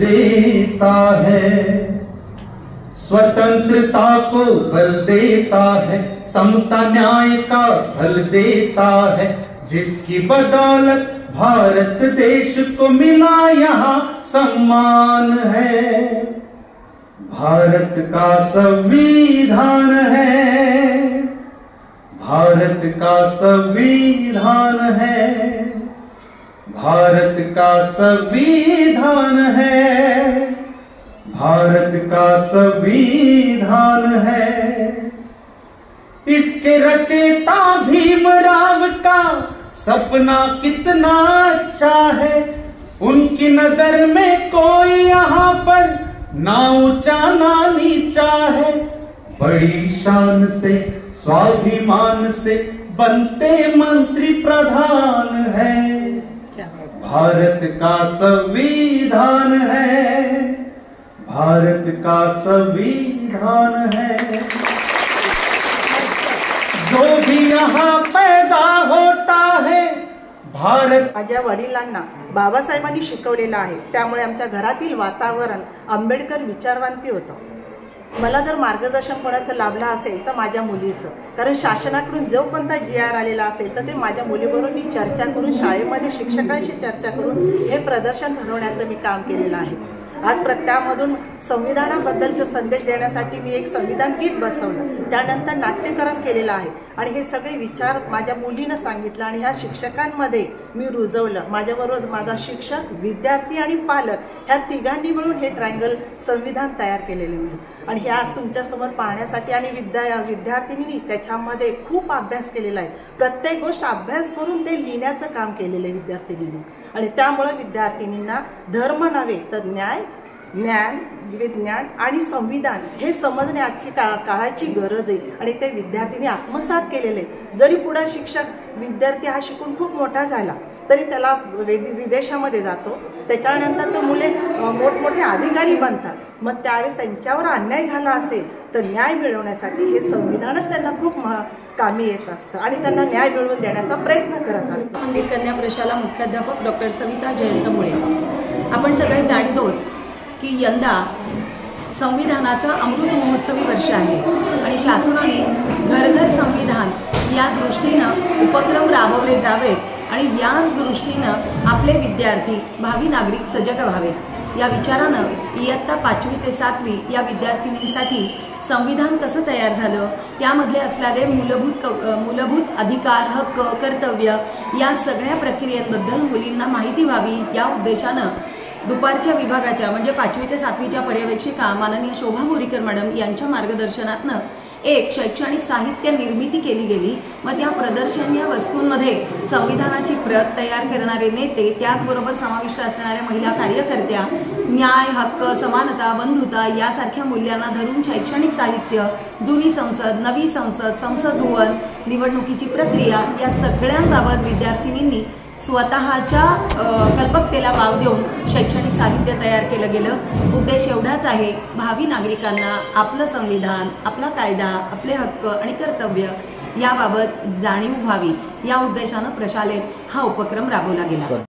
देता है, स्वतंत्रता को बल देता है, समता न्याय का बल देता है, जिसकी बदौलत भारत देश को मिला यहाँ सम्मान है। भारत का संविधान है, भारत का संविधान है, भारत का संविधान है, भारत का संविधान है। इसके रचयिता भीमराव का सपना कितना अच्छा है, उनकी नजर में कोई यहाँ पर ना ऊंचा ना नीचा है। बड़ी शान से स्वाभिमान से बनते मंत्री प्रधान है। भारत का संविधान है, भारत का संविधान है। जो भी यहाँ पैदा होता है भारत। माझ्या वडिलांना बाबासाहेबांनी शिकवलेलं आहे, त्यामुळे आमच्या घरातील वातावरण आंबेडकर विचारवंती होतं। मला जर मार्गदर्शन कोणाचं लाभलं असेल तर माझ्या मुलीचं, कारण शासनाकडून जो कोणता GR आलेला असेल तर ते माझ्या मुलीबरोबर मी चर्चा करून, शाळेमध्ये शिक्षकांशी चर्चा करून हे प्रदर्शन घडवण्याचं मी काम केलेलं आहे। आज त्यामधून संविधानाबद्दलचा संदेश देण्यासाठी मी एक संविधान गीत बसवलं, त्यानंतर नाट्यकरण केलेलं आहे आणि हे सगळे विचार माझ्या मुलीनं सांगितलं आणि ह्या शिक्षकांमध्ये मी रुजवलं। माझ्याबरोबर माझा शिक्षक, विद्यार्थी आणि पालक ह्या तिघांनी मिळून हे ट्रायंगल संविधान तयार केलेले मी, आणि हे आज तुमच्यासमोर पाहण्यासाठी आणि विद्यार्थिनींनी त्याच्यामध्ये खूप अभ्यास केलेला आहे। प्रत्येक गोष्ट अभ्यास करून ते लिहिण्याचं काम केलेलं आहे विद्यार्थिनींनी, आणि त्यामुळे विद्यार्थिनींना धर्म नव्हे तर न्याय, ज्ञान, विज्ञान आणि संविधान हे समजणे आजची काळाची गरज आहे, आणि ते विद्यार्थ्यांनी आत्मसात केलेले। जरी पुढे शिक्षक विद्यार्थी हा शिकून खूप मोठा झाला तरी त्याला विदेशामध्ये जातो, त्याच्यानंतर तो मुले मोठमोठे अधिकारी बनतात, मग त्यावेळेस त्यांच्यावर अन्याय झाला असेल तर न्याय मिळवण्यासाठी हे संविधानच त्यांना खूप कामी येत असतं आणि त्यांना न्याय मिळवून देण्याचा प्रयत्न करत असतो। मंदिर कन्या प्रशाला मुख्याध्यापक डॉक्टर सविता जयंत मुळे। आपण सगळे जाणतोच की यंदा संविधानाचं अमृत महोत्सवी वर्ष आहे आणि शासनाने घर घर संविधान या दृष्टीनं उपक्रम राबवले जावेत आणि याच दृष्टीनं आपले विद्यार्थी, भावी नागरिक सजग व्हावेत या विचारानं इयत्ता 5वी ते 7वी या विद्यार्थिनींसाठी संविधान कसं तयार झालं, त्यामधले असलेले मूलभूत अधिकार, हक्क, कर्तव्य या सगळ्या प्रक्रियेबद्दल मुलींना माहिती व्हावी या उद्देशानं दुपारच्या विभागाच्या म्हणजे 5वी ते 7वीच्या पर्यवेक्षिका माननीय शोभा बोरीकर मॅडम यांच्या मार्गदर्शनातनं एक शैक्षणिक साहित्य निर्मिती केली गेली। मग त्या प्रदर्शनीय वस्तूंमध्ये संविधानाची प्रत तयार करणारे नेते, त्याचबरोबर समाविष्ट असणाऱ्या महिला कार्यकर्त्या, न्याय, हक्क, समानता, बंधुता यासारख्या मूल्यांना धरून शैक्षणिक साहित्य, जुनी संसद, नवी संसद, संसद भवन, निवडणुकीची प्रक्रिया या सगळ्यांबाबत विद्यार्थिनींनी स्वतःच्या कल्पकतेला वाव देऊन शैक्षणिक साहित्य तयार केलं गेलं। उद्देश एवढाच आहे, भावी नागरिकांना आपलं संविधान, आपला कायदा, आपले हक्क आणि कर्तव्य याबाबत जाणीव व्हावी या उद्देशानं प्रशालेत हा उपक्रम राबवला गेला।